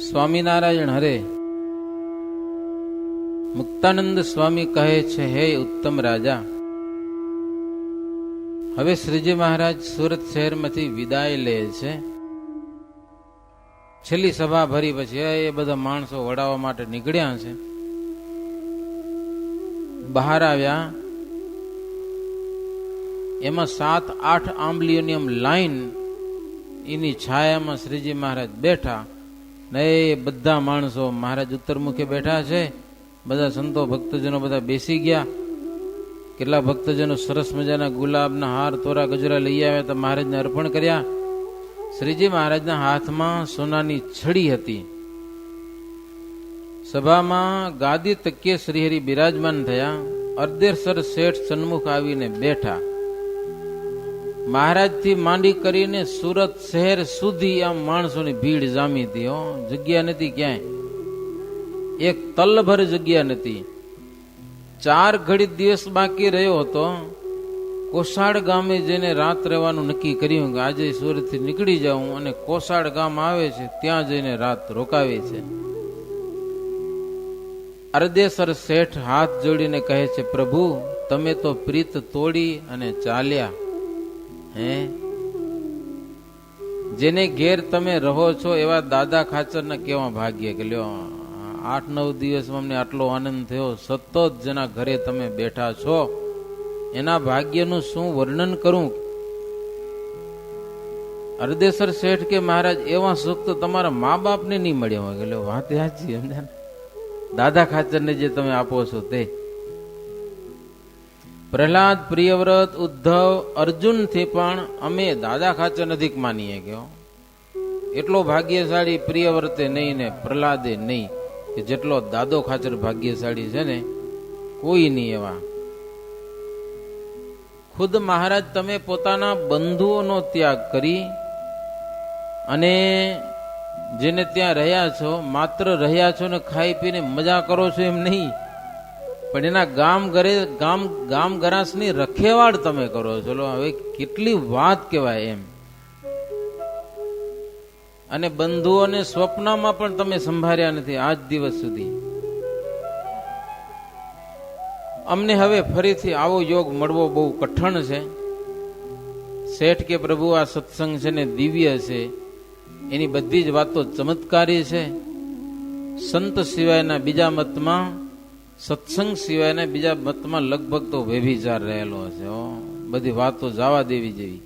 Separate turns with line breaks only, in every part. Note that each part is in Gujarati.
સ્વામિનારાયણ હરે. મુક્તાનંદ સ્વામી કહે છે, હે ઉત્તમ રાજા, હવે શ્રીજી મહારાજ સુરત શહેરમાંથી વિદાય લે છે. છેલ્લી સભા ભરી પછી એ બધા માણસો વડાવવા માટે નીકળ્યા છે. બહાર આવ્યા, એમાં 7-8 આંબલીઓની આમ લાઈન, એની છાયામાં શ્રીજી મહારાજ બેઠા ને એ બધા માણસો મહારાજ ઉત્તરમુખે બેઠા છે. બધા સંતો ભક્તજનો બધા બેસી ગયા. કેટલા ભક્તજનો સરસ મજાના ગુલાબના હાર, તોરા, ગજરા લઈ આવ્યા તો મહારાજને અર્પણ કર્યા. શ્રીજી મહારાજના હાથમાં સોનાની છડી હતી. સભામાં ગાદી તકીએ શ્રીહરિ બિરાજમાન થયા. અર્ધેસર શેઠ સન્મુખ આવીને બેઠા. મહારાજ થી માંડી કરીને સુરત શહેર સુધી આમ માણસોની ભીડ જામી હતી. જગ્યા નથી ક્યાંય, એક તલભર જગ્યા નથી. 4 ઘડી દિવસ બાકી રહ્યો હતો. કોસાડ ગામે જઈને રાત રહેવાનું નક્કી કર્યું કે આજે સુરત થી નીકળી જાઉં, અને કોસાડ ગામ આવે છે ત્યાં જઈને રાત રોકાવે છે. અર્ધેસર શેઠ હાથ જોડીને કહે છે, પ્રભુ તમે તો પ્રીત તોડી અને ચાલ્યા. હે, જેને ઘેર તમે રહો છો એવા દાદા ખાચરના કેવા ભાગ્ય કે લ્યો 8-9 દિવસમાં અમને આટલો આનંદ થયો. સતત જેના ઘરે તમે બેઠા છો એના ભાગ્યનું શું વર્ણન કરું. અર્ધેસર શેઠ કે મહારાજ એવા સુખ તો તમારા મા બાપને નહીં મળ્યા હોય. એટલે વાત સાચી, સમજ્યા? દાદા ખાચરને જે તમે આપો છો તે. પ્રહલાદ, પ્રિયવ્રત, ઉદ્ધવ, અર્જુન થી પણ અમે દાદા ખાચર અધિક માનીએ ગયો. એટલો ભાગ્યશાળી પ્રિયવ્રતે નહીં ને પ્રહલાદે નહીં કે જેટલો દાદો ખાચર ભાગ્યશાળી છે ને કોઈ નહીં એવા. ખુદ મહારાજ તમે પોતાના બંધુઓનો ત્યાગ કરી અને જેને ત્યાં રહ્યા છો, માત્ર રહ્યા છો ને ખાઈ પીને મજા કરો છો એમ નહીં, પણ એના ગામ ગરાસની રખેવાળ તમે કરો છો. હવે કેટલી વાત કહેવાય એમ. અને બંધુઓને સ્વપ્નમાં પણ તમે સંભાળ્યા નથી આજ દિવસ સુધી. અમને હવે ફરીથી આવો યોગ મળવો બહુ કઠણ છે. શેઠ કે પ્રભુ આ સત્સંગ છે ને દિવ્ય છે, એની બધી જ વાતો ચમત્કારી છે. સંત સિવાયના બીજા મતમાં, સત્સંગ સિવાયના બીજા મતમાં લગભગ તો વ્યભિચાર રહેલો છે. બધી વાતો જવા દેવી જેવી.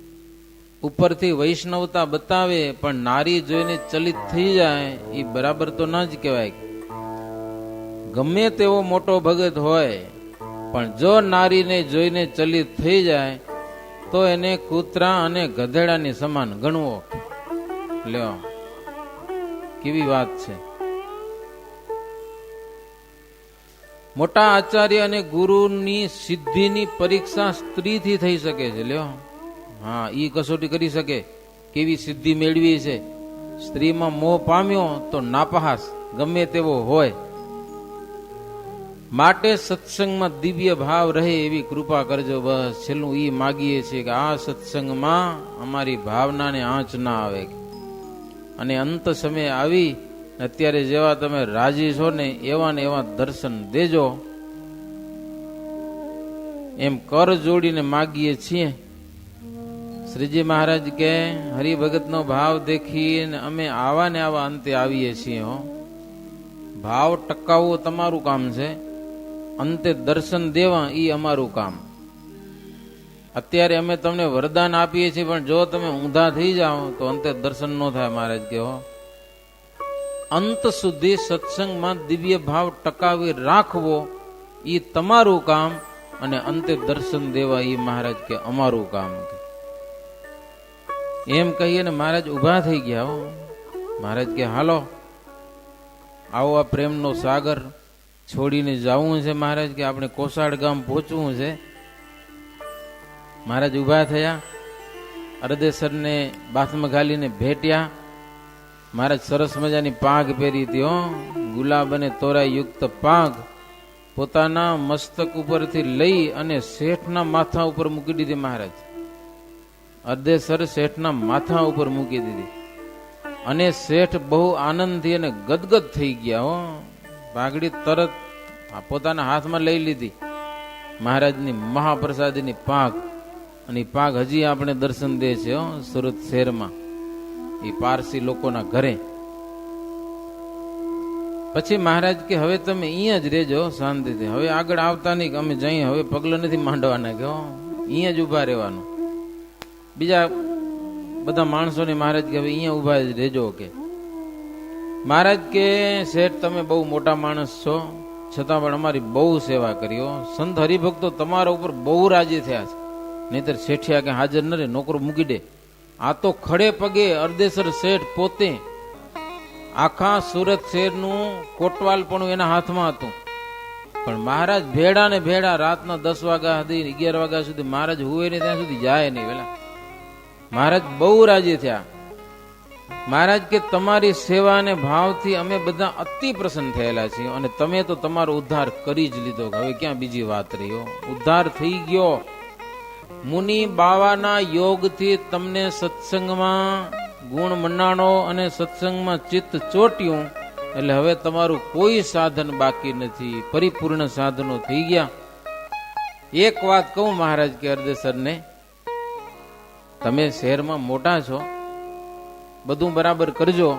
ઉપરથી વૈષ્ણવતા બતાવે પણ નારી જોઈને ચલિત થઈ જાય એ બરાબર તો ના જ કહેવાય. ગમે તેવો મોટો ભગત હોય પણ જો નારીને જોઈને ચલિત થઈ જાય તો એને કૂતરા અને ગધેડાની સમાન ગણવો. લ્યો કેવી વાત છે. મોટા આચાર્ય અને ગુરુની સિદ્ધિની પરીક્ષા સ્ત્રીથી થઈ શકે છે. લ્યો, હા, ઈ કસોટી કરી શકે કેવી સિદ્ધિ મેળવી છે. સ્ત્રીમાં મોહ પામ્યો તો નાપહાસ ગમે તેવો હોય. માટે સત્સંગમાં દિવ્ય ભાવ રહે એવી કૃપા કરજો. બસ છેલ્લું ઈ માગીએ છીએ કે આ સત્સંગમાં અમારી ભાવનાને આંચ ના આવે. અને અંત સમય આવી અત્યારે જેવા તમે રાજી છો ને એવા દર્શન દેજો એમ કર જોડીને માગીએ છીએ. શ્રીજી મહારાજ કે હરિભગતનો ભાવ દેખીને અમે આવા ને આવા અંતે આવીએ છીએ. ભાવ ટકાવવો તમારું કામ છે, અંતે દર્શન દેવા ઈ અમારું કામ. અત્યારે અમે તમને વરદાન આપીએ છીએ પણ જો તમે ઊંધા થઈ જાઓ તો અંતે દર્શન ન થાય. મહારાજ કે અંત સુધી સત્સંગમાં દિવ્ય ભાવ ટકાવી રાખવો ઈ તમારું કામ, અને અંતે દર્શન દેવા ઈ મહારાજ કે અમારું કામ. એમ કહીએ ને મહારાજ ઉભા થઈ ગયા. મહારાજ કે હાલો આવો આ પ્રેમનો સાગર છોડીને જવું છે. મહારાજ કે આપણે કોસાડ ગામ પહોંચવું છે. મહારાજ ઉભા થયા, અર્ધેસરને બાથમાં ઘાલીને ભેટ્યા. મહારાજ સરસ મજાની પાંખ પહેરી હતી, ગુલાબ અને તોરા યુક્ત પાંખ પોતાના મસ્તક ઉપરથી લઈ અને શેઠના માથા ઉપર મૂકી દીધી. મહારાજ અર્ધેસર શેઠના માથા ઉપર મૂકી દીધી. અને શેઠ બહુ આનંદથી અને ગદગદ થઈ ગયા. હો, પાઘડી તરત પોતાના હાથમાં લઈ લીધી, મહારાજની મહાપ્રસાદીની પાક. અને પાક હજી આપણે દર્શન દે છે સુરત શહેરમાં, એ પારસી લોકોના ઘરે. પછી મહારાજ કે હવે તમે અહીંયા જ રહેજો શાંતિથી, હવે આગળ આવતા નહીં, અમે જઈએ, હવે પગલું નથી માંડવાના, કે અહીંયા જ ઉભા રહેવાનું. બીજા બધા માણસોને મહારાજ કે હવે અહીંયા ઉભા જ રહેજો. કે મહારાજ કે શેઠ તમે બહુ મોટા માણસ છો, છતાં પણ અમારી બહુ સેવા કરી. સંત હરિભક્તો તમારા ઉપર બહુ રાજી થયા છે, નહીતર શેઠિયા કે હાજર ન રહે, નોકરો મૂકી દે. આ તો ખડે પગે અર્ધેસર શેઠ પોતે, આખા સુરત શહેરનું કોટવાલ પણ એના હાથમાં હતું. પણ મહારાજ ભેડા ને ભેડા રાતના 10 વાગ્યા સુધી 11 વાગ્યા સુધી મહારાજ હુએ ને ત્યાં સુધી જાય નહીં વેલા. મહારાજ બહુ રાજી થયા. મહારાજ કે તમારી સેવા અને ભાવથી અમે બધા અતિ પ્રસન્ન થયેલા છીએ, અને તમે તો તમારો ઉદ્ધાર કરી જ લીધો. હવે ક્યાં બીજી વાત રહી? ઉદ્ધાર થઈ ગયો. મુનિ બાવાના યોગથી તમને સત્સંગમાં ગુણ મનાણો અને સત્સંગમાં ચિત્ત ચોટ્યું, એટલે હવે તમારું કોઈ સાધન બાકી નથી, પરિપૂર્ણ સાધનો થઈ ગયા. એક વાત કહું મહારાજ કે અર્ધેસરને, તમે શહેરમાં મોટા છો, બધું બરાબર કરજો,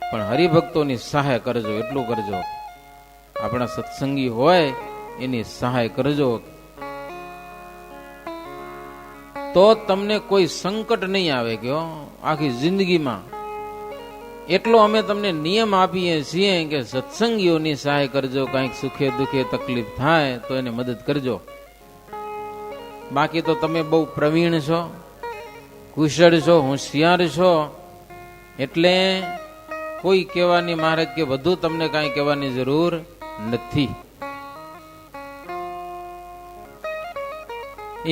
પણ હરિભક્તોની સહાય કરજો, એટલું કરજો. આપણા સત્સંગી હોય એની સહાય કરજો, તો તમને કોઈ સંકટ નહીં આવે. કે આખી જિંદગીમાં એટલો અમે તમને નિયમ આપીએ છીએ કે સત્સંગીઓની સહાય કરજો, કંઈક સુખે દુખે તકલીફ થાય તો એને મદદ કરજો. બાકી તો તમે બહુ પ્રવીણ છો, કુશળ છો, હોશિયાર છો, એટલે કોઈ કહેવાની મહારાજ કે વધુ તમને કાંઈ કહેવાની જરૂર નથી.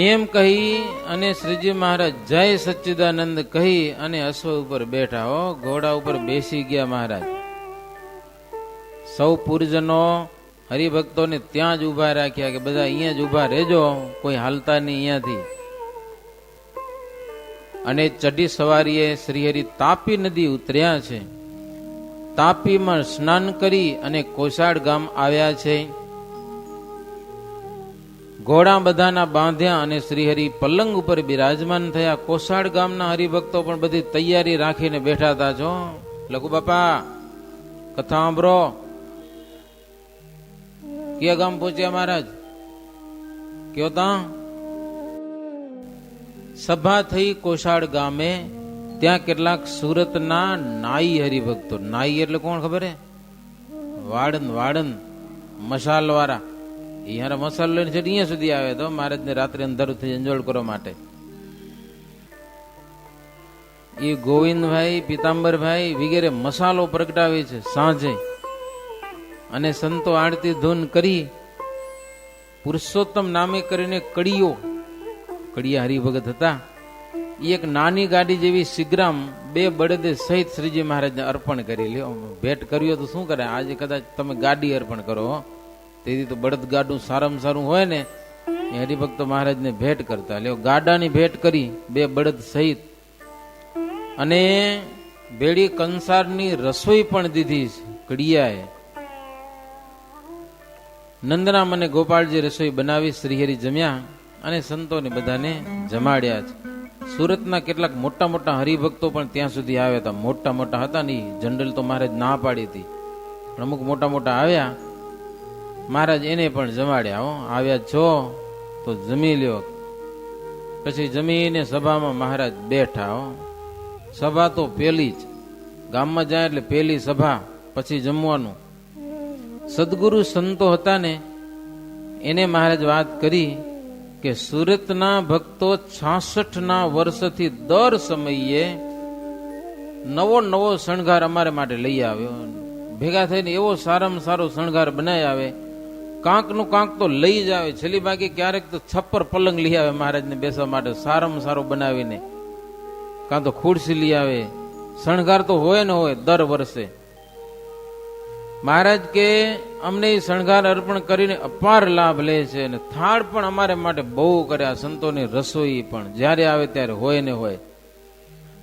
એમ કહી અને શ્રીજી મહારાજ જય સચ્ચિદાનંદ કહી અને અશ્વ ઉપર બેઠા. ઘોડા ઉપર બેસી ગયા મહારાજ. સૌ પુરજનો હરિભક્તોને ત્યાં જ ઉભા રાખ્યા કે બધા અહીંયા જ ઉભા રહેજો, કોઈ હાલતા નહીં અહીંયાથી. અને ચઢી સવારીએ શ્રીહરિ તાપી નદી ઉતર્યા છે. તાપીમાં સ્નાન કરી અને કોસાડ ગામ આવ્યા છે. ઘોડા બધાના બાંધ્યા અને શ્રીહરિ પલંગ ઉપર બિરાજમાન થયા. કોસાડ ગામના હરિભક્તો પણ બધી તૈયારી રાખીને બેઠા હતા. છો લઘુ બાપા કથા સાંભળો. કયા ગામ પહોંચ્યા મહારાજ? કયો તા સભા થઈ કોસાડ ગામે. ત્યાં કેટલાક સુરતના નાઈ હરિભક્તો, નાઈ એટલે કોણ ખબર હે? વાડન મસાલ વાળા. અહીંયા મસાલો લઈને છે અહીંયા સુધી આવે તો મહારાજને રાત્રે અંધારું થઈ અંજોળ કરવા માટે. એ ગોવિંદભાઈ, પિતાંબરભાઈ વગેરે મસાલો પ્રગટાવે છે સાંજે. અને સંતો આરતી ધૂન કરી પુરુષોત્તમ નામે કરીને કડિયા હરિભગત હતા. એ એક નાની ગાડી જેવી સિગ્રામ 2 બળદ સહિત શ્રીજી મહારાજને અર્પણ કરી લ્યો. ભેટ કર્યો તો શું કરે? આજે કદાચ તમે ગાડી અર્પણ કરો, તેથી તો બળદ ગાડું સારામાં સારું હોય ને, એ હરિભક્તો મહારાજને ભેટ કરતા. લ્યો ગાડાની ભેટ કરી 2 બળદ સહિત. અને બેડી કંસારની રસોઈ પણ દીધી કડિયાએ. નંદના મને ગોપાળજી રસોઈ બનાવી, શ્રીહરિ જમ્યા અને સંતોને બધાને જમાડ્યા છે. સુરતના કેટલાક મોટા મોટા હરિભક્તો પણ ત્યાં સુધી આવ્યા હતા. મોટા મોટા હતા ને, જનરલ તો મહારાજ ના પાડી હતી, પણ અમુક મોટા મોટા આવ્યા. મહારાજ એને પણ જમાડ્યા. આવ્યા છો તો જમી લ્યો. પછી જમીને સભામાં મહારાજ બેઠા. સભા તો પેલી જ, ગામમાં જાય એટલે પેલી સભા, પછી જમવાનું. સદગુરુ સંતો હતા ને, એને મહારાજ વાત કરી કે સુરતના ભક્તો 66ના વર્ષથી દર સમયે નવો શણગાર અમારે માટે લઈ આવ્યો. ભેગા થઈને એવો સારામાં સારો શણગાર બનાવી આવે, કાંકનું કાંક તો લઈ જ આવે. છેલ્લી બાકી ક્યારેક તો છપ્પર પલંગ લઈ આવે મહારાજને બેસવા માટે, સારામાં સારો બનાવીને. કાં તો ખુરશી લઈ આવે. શણગાર તો હોય ને હોય દર વર્ષે. મહારાજ કે અમને શણગાર અર્પણ કરીને અપાર લાભ લે છે, અને થાળ પણ અમારે માટે બહુ કર્યા. સંતોની રસોઈ પણ જ્યારે આવે ત્યારે હોય ને હોય.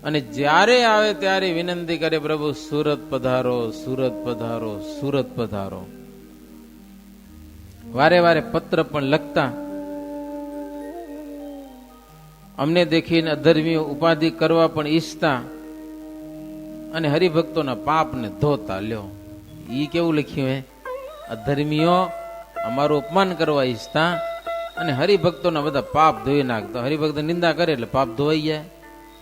અને જ્યારે આવે ત્યારે વિનંતી કરે, પ્રભુ સુરત પધારો, સુરત પધારો, સુરત પધારો. વારે વારે પત્ર પણ લખતા. અમને દેખીને અધર્મીઓ ઉપાધિ કરવા પણ ઈચ્છતા અને હરિભક્તોના પાપને ધોતા. લ્યો, ઈ કેવું લખ્યું હે? અધર્મીઓ અમારું અપમાન કરવા ઈચ્છતા અને હરિભક્તોના બધા પાપ ધોઈ નાખતા. હરિભક્ત નિંદા કરે એટલે પાપ ધોવાઈ જાય.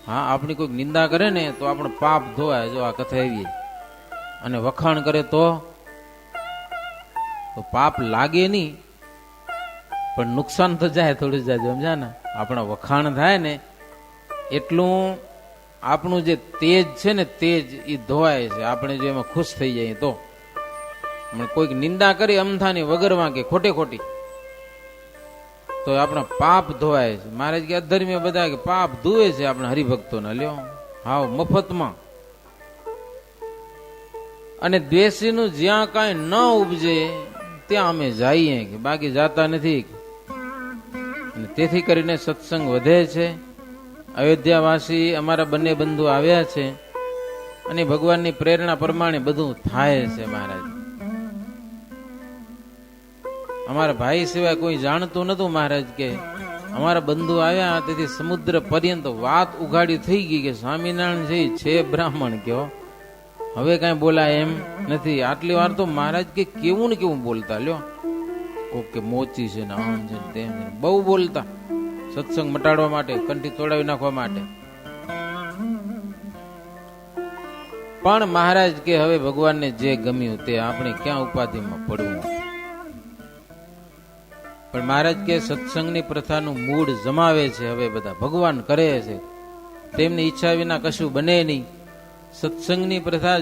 હા, આપણી કોઈક નિંદા કરે ને તો આપણો પાપ ધોવાય. જો આ કથા એવી. અને વખાણ કરે તો પાપ લાગે નહીં, પણ નુકસાન તો જાય, થોડું જાય. સમજા ને, આપણા વખાણ થાય ને એટલું આપણું જે તેજ છે ને, તેજ એ ધોવાય છે. આપણે જો એમાં ખુશ થઈ જાય તો. કોઈક નિંદા કરી અમથાની વગર વાંકે ખોટે ખોટી, તો આપણા પાપ ધોવાય છે. મહારાજ કે અધર્મી બધા કે પાપ ધોવે છે આપણે હરિભક્તોના. લ્યો, હાવ મફતમાં. અને દ્વેષીનું જ્યાં કાંઈ ન ઉપજે ત્યાં અમે જઈએ, કે બાકી જાતા નથી. અને તેથી કરીને સત્સંગ વધે છે. અયોધ્યાવાસી અમારા બંને બંધુ આવ્યા છે અને ભગવાનની પ્રેરણા પ્રમાણે બધું થાય છે. મહારાજ, અમારા ભાઈ સિવાય કોઈ જાણતું નતું. મહારાજ કે અમારા બંધુ આવ્યા, તેથી સમુદ્ર પર્યંત વાત ઉઘાડી થઈ ગઈ કે સ્વામિનારાયણ છે બ્રાહ્મણ. કયો હવે કઈ બોલાય એમ નથી. આટલી વાર તો મહારાજ કે કેવું ને કેવું બોલતા. લ્યો, કોક કે મોચી છે ને આમ છે ને તેમ છે, બહુ બોલતા સત્સંગ મટાડવા માટે, કંઠી તોડાવી નાખવા માટે. પણ મહારાજ કે હવે ભગવાનને જે ગમ્યું તે, આપણે ક્યાં ઉપાધિમાં પડવું. પણ મહારાજ કે સત્સંગની પ્રથાનું મૂળ જમાવે છે. હવે બધા ભગવાન કરે છે, તેમની ઈચ્છા વિના કશું બને નહીં. સત્સંગની પ્રથા,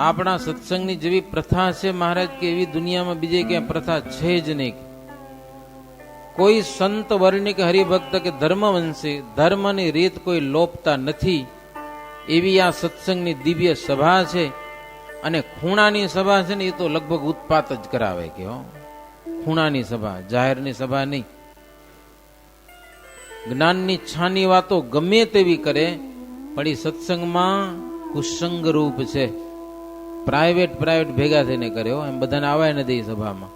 આપણા સત્સંગની જેવી પ્રથા છે મહારાજ કે એવી દુનિયામાં બીજે ક્યાંય પ્રથા છે જ નહીં. કોઈ સંત વર્ણિક હરિભક્ત કે ધર્મવંશી ધર્મની રીત કોઈ લોપતા નથી. એવી આ સત્સંગની દિવ્ય સભા છે. અને ખૂણાની સભા છે ને એ તો લગભગ ઉત્પાત જ કરાવે. કે ખૂણાની સભા, જાહેરની સભા નહીં. જ્ઞાનની છાની વાતો ગમે તેવી કરે, પણ એ સત્સંગમાં કુસંગ રૂપ છે. પ્રાઇવેટ ભેગા થઈને કર્યો, એમ બધાને આવાય નથી સભામાં.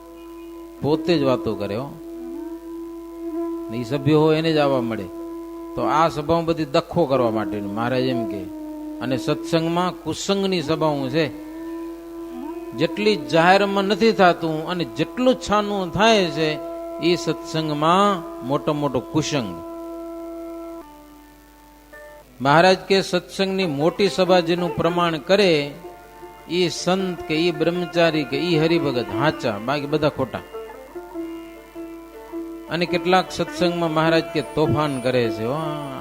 પોતે જ વાતો કર્યો, એ સભ્યો હોય એને જ આવવા મળે. તો આ સભાઓ બધી દખો કરવા માટે મહારાજ એમ કે. અને સત્સંગમાં કુસંગની સભાઓ છે. જેટલી જાહેરમાં નથી થતું અને જેટલું છાનું થાય છે એ સત્સંગમાં મોટો મોટો કુસંગ. મહારાજ કે સત્સંગની મોટી સભા જેનું પ્રમાણ કરે એ સંત કે એ બ્રહ્મચારી કે એ હરિભગત હાચા, બાકી બધા ખોટા. અને કેટલાક સત્સંગમાં મહારાજ કે તોફાન કરે છે.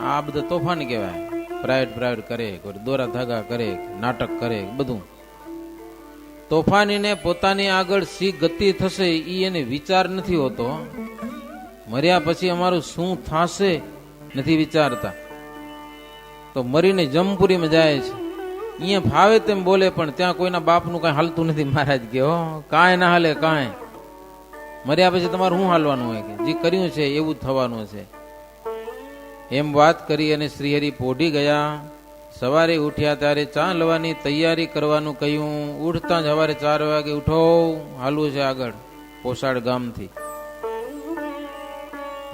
આ બધા તોફાન કહેવાય. પ્રાઇવેટ કરે, કોઈ દોરા ધાગા કરે, નાટક કરે, બધું. તોફાનીને પોતાની આગળ સી ગતિ થશે એ એને વિચાર નથી હોતો. મર્યા પછી અમારું શું થશે નથી વિચારતા. તો મરીને જમપુરીમાં જાય છે, અહીંયા ફાવે તેમ બોલે, પણ ત્યાં કોઈના બાપનું કાંઈ હાલતું નથી. મહારાજ કે કાંઈ ના હાલે, કાંઈ. મર્યા પછી તમારે શું હાલવાનું હોય? કે જે કર્યું છે એવું થવાનું છે. એમ વાત કરી અને શ્રીહરિ પોઢી ગયા. સવારે ઉઠ્યા ત્યારે ચા લેવાની તૈયારી કરવાનું કહ્યું. ઉઠતા જ સવારે 4 વાગે ઉઠો, હાલવું છે આગળ પોસાડ ગામથી.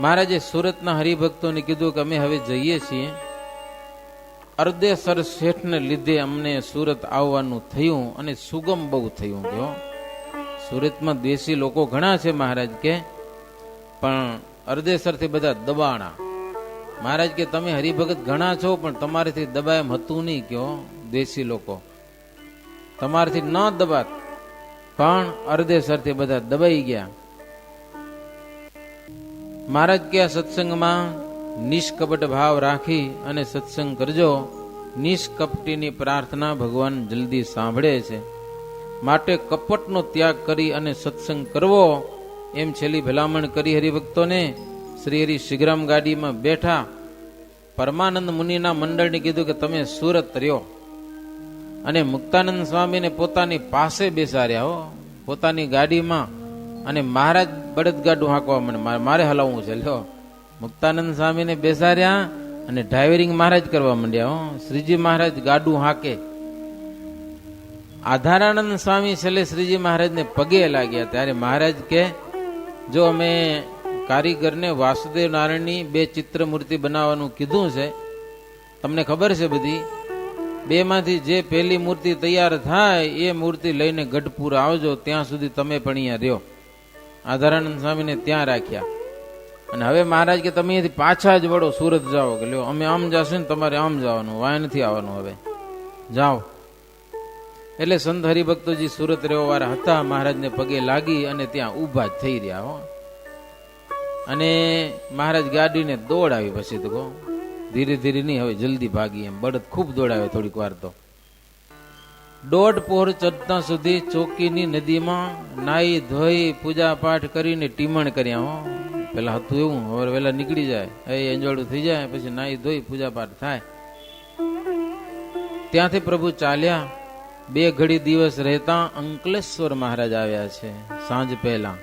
મહારાજે સુરતના હરિભક્તોને કીધું કે અમે હવે જઈએ છીએ. અરદેસર શેઠને લીધે અમને સુરત આવવાનું થયું અને સુગમ બહુ થયું. કયો સુરતમાં દેશી લોકો ઘણા છે મહારાજ કે, પણ અરદેસરથી બધા દબાણા. મહારાજ કે તમે હરિભગત ઘણા છો, પણ તમારેથી દબાય એમ હતું નહીં. કયો દેશી લોકો તમારાથી ન દબાત, પણ અરદેસરથી બધા દબાઈ ગયા. મહારાજ કે આ સત્સંગમાં નિષ્કપટ ભાવ રાખી અને સત્સંગ કરજો. નિષ્કપટીની પ્રાર્થના ભગવાન જલ્દી સાંભળે છે. માટે કપટનો ત્યાગ કરી અને સત્સંગ કરવો, એમ છેલ્લી ભલામણ કરી હરિભક્તોને. શ્રી હરિ શીઘ્રમ ગાડીમાં બેઠા. પરમાનંદ મુનિના મંડળને કીધું કે તમે સુરત રહ્યો. અને મુક્તાનંદ સ્વામીને પોતાની પાસે બેસાડ્યા, પોતાની ગાડીમાં. અને મહારાજ બળદગાડું હાંકવા મને, મારે હલાવવું છે. લ્યો, મુક્તાનંદ સ્વામીને બેસાડ્યા અને ડ્રાઇવરિંગ મહારાજ કરવા માંડ્યા. શ્રીજી મહારાજ ગાડું હાકે. આધારાનંદ સ્વામી છેલ્લે શ્રીજી મહારાજને પગે લાગ્યા ત્યારે મહારાજ કે જો અમે કારીગરને વાસુદેવ નારાયણની 2 ચિત્ર મૂર્તિ બનાવવાનું કીધું છે, તમને ખબર છે બધી, 2 માંથી જે પહેલી મૂર્તિ તૈયાર થાય એ મૂર્તિ લઈને ગઢપુર આવજો, ત્યાં સુધી તમે પણ અહીંયા રહ્યો. આધારાનંદ સ્વામીને ત્યાં રાખ્યા. અને હવે મહારાજ કે તમે અહીંયાથી પાછા જ વળો, સુરત જાઓ. કે લ્યો અમે આમ જશું ને તમારે આમ જવાનું, વાય નથી આવવાનું, હવે જાઓ. એટલે સંત હરિભક્તોજી સુરત રહેવાવાળા હતા, મહારાજને પગે લાગી અને ત્યાં ઊભા જ થઈ રહ્યા. હો અને મહારાજ ગાડીને દોડાવી. પછી તો ધીરે ધીરે નહીં, હવે જલ્દી ભાગી. એમ બળદ ખૂબ દોડાવે. થોડીક વાર તો 1.5 પહોર ચડતા સુધી ચોકીની નદીમાં નાઈ ધોઈ પૂજા પાઠ કરીને ટીમણ કર્યા. હો પેલા હતું એવું, હવે વેલા નીકળી જાય, એ અંજવાળું થઈ જાય, પછી નાઈ ધોઈ પૂજા પાઠ થાય. ત્યાંથી પ્રભુ ચાલ્યા. 2 ઘડી દિવસ રહેતા અંકલેશ્વર મહારાજ આવ્યા છે સાંજ પહેલા.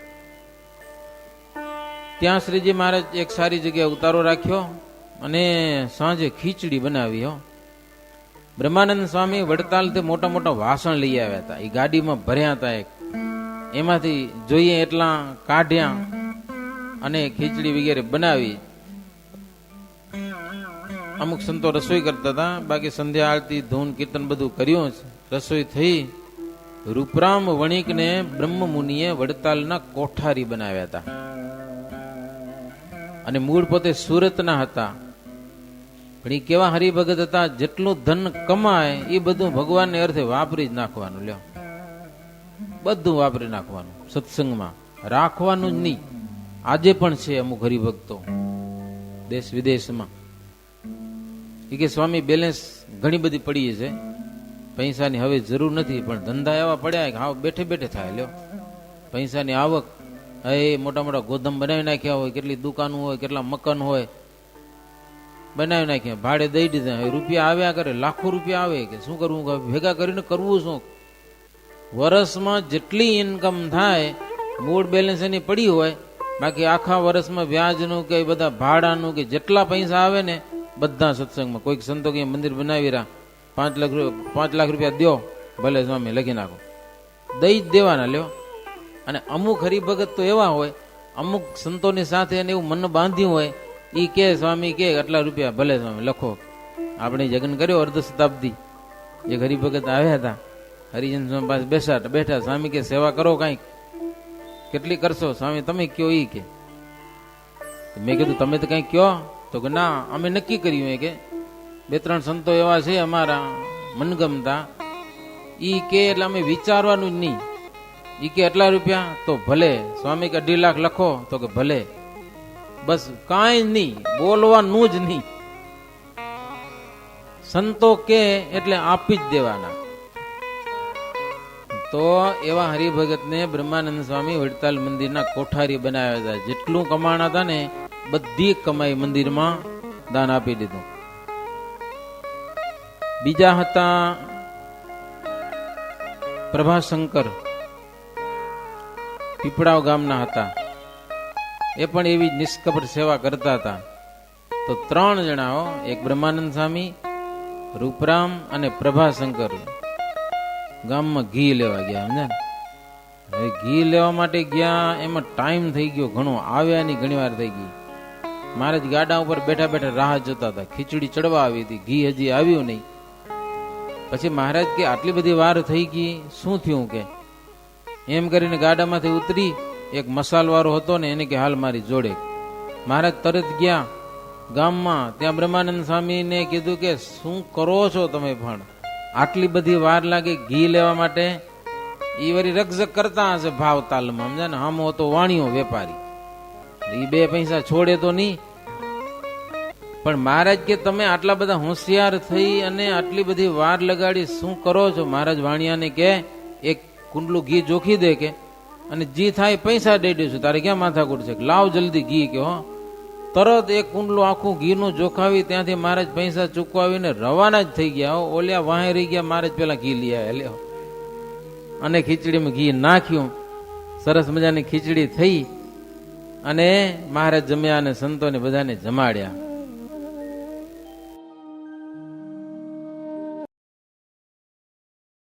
ત્યાં શ્રીજી મહારાજ એક સારી જગ્યાએ ઉતારો રાખ્યો અને સાંજે ખીચડી બનાવી. બ્રહ્માનંદ સ્વામી વડતાલથી મોટા મોટા વાસણ લઈ આવ્યા હતા, એ ગાડીમાં ભર્યા હતા. એમાંથી જોઈએ એટલા કાઢ્યા અને ખીચડી વગેરે બનાવી. અમુક સંતો રસોઈ કરતા હતા, બાકી સંધ્યા આરતી ધૂન કીર્તન બધું કર્યું. રસોઈ થઈ. રૂપરામ વણિકને બ્રહ્મ મુનિએ વડતાલના કોઠારી બનાવ્યા હતા અને મૂળ પોતે સુરતના હતા. પણ એ કેવા હરિભગત હતા, જેટલું ધન કમાય એ બધું ભગવાનને અર્થે વાપરી જ નાખવાનું. લ્યો બધું વાપરી નાખવાનું, સત્સંગમાં રાખવાનું જ નહીં. આજે પણ છે અમુક હરિભક્તો દેશ વિદેશમાં. એ કે સ્વામી બેલેન્સ ઘણી બધી પડી છે, પૈસાની હવે જરૂર નથી, પણ ધંધા એવા પડ્યા કે હાવ બેઠે બેઠે થાય. લ્યો પૈસાની આવક, એ મોટા મોટા ગોદમ બનાવી નાખ્યા હોય, કેટલી દુકાનો હોય, કેટલા મકાન હોય, બનાવી નાખ્યા, ભાડે દઈ દીધા. હવે રૂપિયા આવ્યા કરે, લાખો રૂપિયા આવે. કે શું કરવું, ભેગા કરીને કરવું શું? વર્ષમાં જેટલી ઇન્કમ થાય મૂળ બેલેન્સ એની પડી હોય, બાકી આખા વર્ષમાં વ્યાજનું કે બધા ભાડાનું કે જેટલા પૈસા આવે ને બધા સત્સંગમાં. કોઈક સંતો કે મંદિર બનાવી રહ્યા, 5 લાખ રૂપિયા દો, ભલે સ્વામી લખી નાખો, દઈ જ દેવાના. લ્યો અને અમુક હરિભગત તો એવા હોય, અમુક સંતોની સાથે એને એવું મન બાંધ્યું હોય, એ કે સ્વામી કે આટલા રૂપિયા ભલે સ્વામી લખો. આપણે જગન કર્યો અર્ધ શતાબ્દી. એક હરિભગત આવ્યા હતા, હરિજન સ્વામી પાસે બેઠા. સ્વામી કે સેવા કરો કાંઈક, કેટલી કરશો? સ્વામી તમે કયો. ઈ કે મેં કીધું તમે તો કઈ કયો? તો કે ના અમે નક્કી કર્યું કે 2-3 સંતો એવા છે અમારા મનગમતા, ઈ કે એટલે અમે વિચારવાનું જ નહીં. ઈ કે એટલા રૂપિયા તો ભલે. સ્વામી કે 2.5 લાખ લખો, તો કે ભલે. બસ કાંઈ નહીં, બોલવાનું જ નહીં. સંતો કે એટલે આપી જ દેવાના. તો એવા હરિભગતને બ્રહ્માનંદ સ્વામી વડતાલ મંદિરના કોઠારી બનાવ્યા હતા. જેટલું કમાણા હતા ને બધી કમાઈ મંદિરમાં દાન આપી દીધું. બીજા હતા પ્રભાશંકર, પીપળાવ ગામના હતા. એ પણ એવી નિષ્કપટ સેવા કરતા હતા. તો 3 જણાઓ, એક બ્રહ્માનંદ સ્વામી, રૂપરામ અને પ્રભાશંકર ગામમાં ઘી લેવા ગયા. સમજે? હવે ઘી લેવા માટે ગયા, એમાં ટાઈમ થઈ ગયો ઘણો, આવ્યાની ઘણી વાર થઈ ગઈ. મહારાજ ગાડા ઉપર બેઠા બેઠા રાહ જોતા હતા. ખીચડી ચડવા આવી હતી, ઘી હજી આવ્યું નહીં. પછી મહારાજ કે આટલી બધી વાર થઈ ગઈ, શું થયું? કે એમ કરીને ગાડામાંથી ઉતરી એક મસાલવાળો હતો ને, એને કે હાલ મારી જોડે. મહારાજ તરત ગયા ગામમાં. ત્યાં બ્રહ્માનંદ સ્વામીને કીધું કે શું કરો છો તમે? પણ આટલી બધી વાર લાગે ઘી લેવા માટે? એ વળી રકઝક કરતા હશે ભાવ તાલમાં. સમજા ને? આમ તો વાણિયો વેપારી, એ 2 પૈસા છોડે તો નહીં. પણ મહારાજ કે તમે આટલા બધા હોશિયાર થઈ અને આટલી બધી વાર લગાડી શું કરો છો? મહારાજ વાણિયાને કે એક કુંડલું ઘી જોખી દે કે, અને જી થાય પૈસા દઈ દઈશું, તારે ક્યાં માથાકૂટ છે? લાવ જલ્દી ઘી. કે હો, તરત એક કુંડલું આખું ઘીનું જોખાવી ત્યાંથી મહારાજ પૈસા ચૂકવાવીને રવાના જ થઈ ગયા. ઓલ્યા વાહે રહી ગયા. મહારાજ પેલા ઘી લઈ આવ્યા અને ખીચડીમાં ઘી નાખ્યું. સરસ મજાની ખીચડી થઈ અને મહારાજ જમ્યા અને સંતોને બધાને જમાડ્યા.